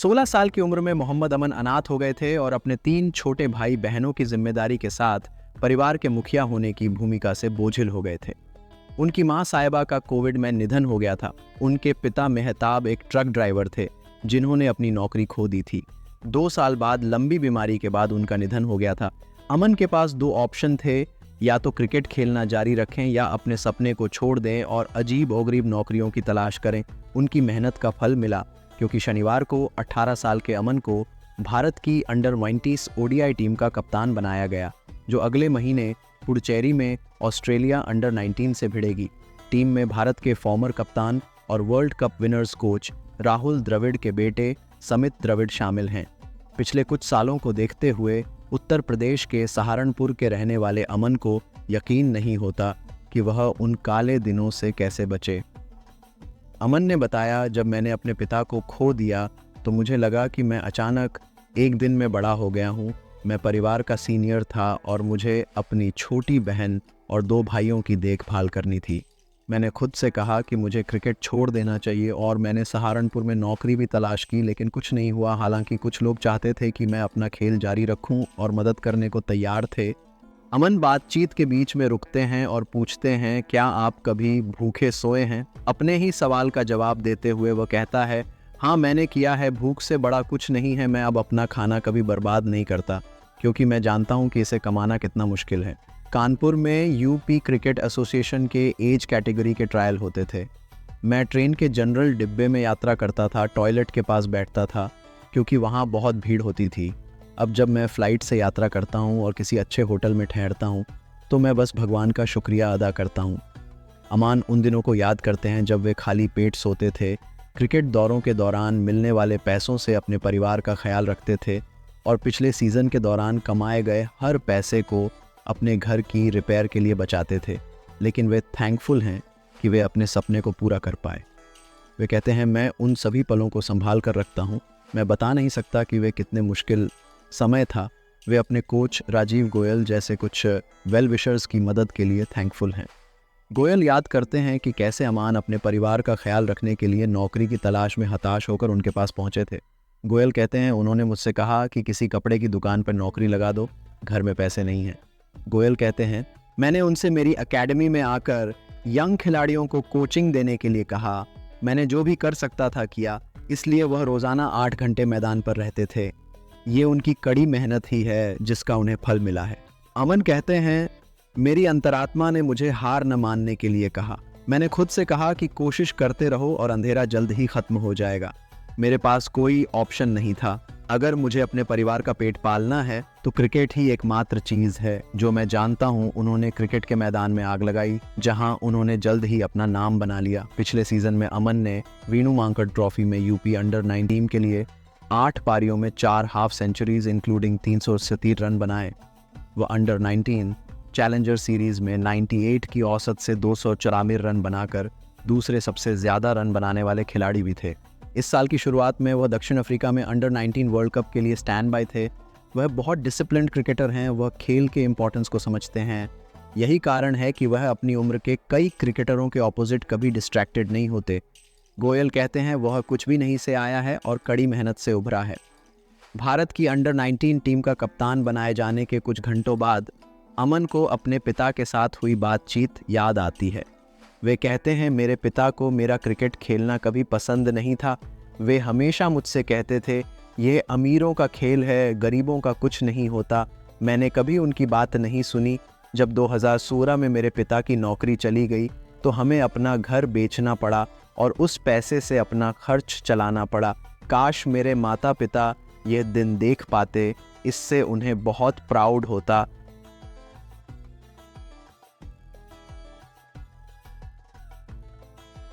16 साल की उम्र में मोहम्मद अमन अनाथ हो गए थे और अपने 3 छोटे भाई बहनों की जिम्मेदारी के साथ परिवार के मुखिया होने की भूमिका से बोझिल हो गए थे। उनकी मां साहिबा का कोविड में निधन हो गया था। उनके पिता मेहताब एक ट्रक ड्राइवर थे जिन्होंने अपनी नौकरी खो दी थी। 2 साल बाद लंबी बीमारी के बाद उनका निधन हो गया था। अमन के पास 2 ऑप्शन थे, या तो क्रिकेट खेलना जारी रखें या अपने सपने को छोड़ दें और अजीब ओगरीब नौकरियों की तलाश करें। उनकी मेहनत का फल मिला, क्योंकि शनिवार को 18 साल के अमन को भारत की अंडर 20 ओडीआई टीम का कप्तान बनाया गया, जो अगले महीने पुडुचेरी में ऑस्ट्रेलिया अंडर 19 से भिड़ेगी। टीम में भारत के फॉर्मर कप्तान और world cup winners coach Rahul Dravid के बेटे समित द्रविड़ शामिल हैं। पिछले कुछ सालों को देखते हुए उत्तर प्रदेश के सहारनपुर के रहने वाले अमन को यकीन नहीं होता कि वह उन काले दिनों से कैसे बचे। अमन ने बताया, जब मैंने अपने पिता को खो दिया तो मुझे लगा कि मैं अचानक एक दिन में बड़ा हो गया हूँ। मैं परिवार का सीनियर था और मुझे अपनी छोटी बहन और 2 भाइयों की देखभाल करनी थी। मैंने खुद से कहा कि मुझे क्रिकेट छोड़ देना चाहिए और मैंने सहारनपुर में नौकरी भी तलाश की, लेकिन कुछ नहीं हुआ। हालांकि कुछ लोग चाहते थे कि मैं अपना खेल जारी रखूं और मदद करने को तैयार थे। अमन बातचीत के बीच में रुकते हैं और पूछते हैं, क्या आप कभी भूखे सोए हैं? अपने ही सवाल का जवाब देते हुए वह कहता है, हाँ मैंने किया है। भूख से बड़ा कुछ नहीं है। मैं अब अपना खाना कभी बर्बाद नहीं करता, क्योंकि मैं जानता हूँ कि इसे कमाना कितना मुश्किल है। कानपुर में यूपी क्रिकेट एसोसिएशन के एज कैटेगरी के ट्रायल होते थे। मैं ट्रेन के जनरल डिब्बे में यात्रा करता था, टॉयलेट के पास बैठता था क्योंकि वहाँ बहुत भीड़ होती थी। अब जब मैं फ़्लाइट से यात्रा करता हूँ और किसी अच्छे होटल में ठहरता हूँ तो मैं बस भगवान का शुक्रिया अदा करता हूँ। अमान उन दिनों को याद करते हैं जब वे खाली पेट सोते थे, क्रिकेट दौरों के दौरान मिलने वाले पैसों से अपने परिवार का ख्याल रखते थे और पिछले सीज़न के दौरान कमाए गए हर पैसे को अपने घर की रिपेयर के लिए बचाते थे। लेकिन वे थैंकफुल हैं कि वे अपने सपने को पूरा कर पाए। वे कहते हैं, मैं उन सभी पलों को संभाल कर रखता हूँ। मैं बता नहीं सकता कि वे कितने मुश्किल समय था। वे अपने कोच राजीव गोयल जैसे कुछ वेल विशर्स की मदद के लिए थैंकफुल हैं। गोयल याद करते हैं कि कैसे अमान अपने परिवार का ख्याल रखने के लिए नौकरी की तलाश में हताश होकर उनके पास पहुंचे थे। गोयल कहते हैं, उन्होंने मुझसे कहा कि किसी कपड़े की दुकान पर नौकरी लगा दो, घर में पैसे नहीं हैं। गोयल कहते हैं, मैंने उनसे मेरी एकेडमी में आकर यंग खिलाड़ियों को कोचिंग देने के लिए कहा। मैंने जो भी कर सकता था किया, इसलिए वह रोज़ाना 8 घंटे मैदान पर रहते थे। ये उनकी कड़ी मेहनत ही है जिसका उन्हें फल मिला है। अमन कहते हैं, मेरी अंतरात्मा ने मुझे हार न मानने के लिए कहा। मैंने खुद से कहा कि कोशिश करते रहो और अंधेरा जल्द ही खत्म हो जाएगा। मेरे पास कोई ऑप्शन नहीं था। अगर मुझे अपने परिवार का पेट पालना है तो क्रिकेट ही एकमात्र चीज़ है जो मैं जानता हूँ। उन्होंने क्रिकेट के मैदान में आग लगाई, जहाँ उन्होंने जल्द ही अपना नाम बना लिया। पिछले सीजन में अमन ने वीनू मांकड़ ट्रॉफी में यूपी अंडर 19 टीम के लिए 8 पारियों में 4 हाफ सेंचुरीज इंक्लूडिंग 337 रन बनाए। वह अंडर 19 चैलेंजर सीरीज में 98 की औसत से 294 रन बनाकर दूसरे सबसे ज़्यादा रन बनाने वाले खिलाड़ी भी थे। इस साल की शुरुआत में वह दक्षिण अफ्रीका में अंडर 19 वर्ल्ड कप के लिए स्टैंड बाय थे। वह बहुत डिसिप्लिन्ड क्रिकेटर हैं। वह खेल के इम्पोर्टेंस को समझते हैं। यही कारण है कि वह अपनी उम्र के कई क्रिकेटरों के ऑपोजिट कभी डिस्ट्रैक्टेड नहीं होते। गोयल कहते हैं, वह कुछ भी नहीं से आया है और कड़ी मेहनत से उभरा है। भारत की अंडर 19 टीम का कप्तान बनाए जाने के कुछ घंटों बाद अमन को अपने पिता के साथ हुई बातचीत याद आती है। वे कहते हैं, मेरे पिता को मेरा क्रिकेट खेलना कभी पसंद नहीं था। वे हमेशा मुझसे कहते थे, यह अमीरों का खेल है, गरीबों का कुछ नहीं होता। मैंने कभी उनकी बात नहीं सुनी। जब 2016 में मेरे पिता की नौकरी चली गई तो हमें अपना घर बेचना पड़ा और उस पैसे से अपना खर्च चलाना पड़ा। काश मेरे माता पिता ये दिन देख पाते, इससे उन्हें बहुत प्राउड होता।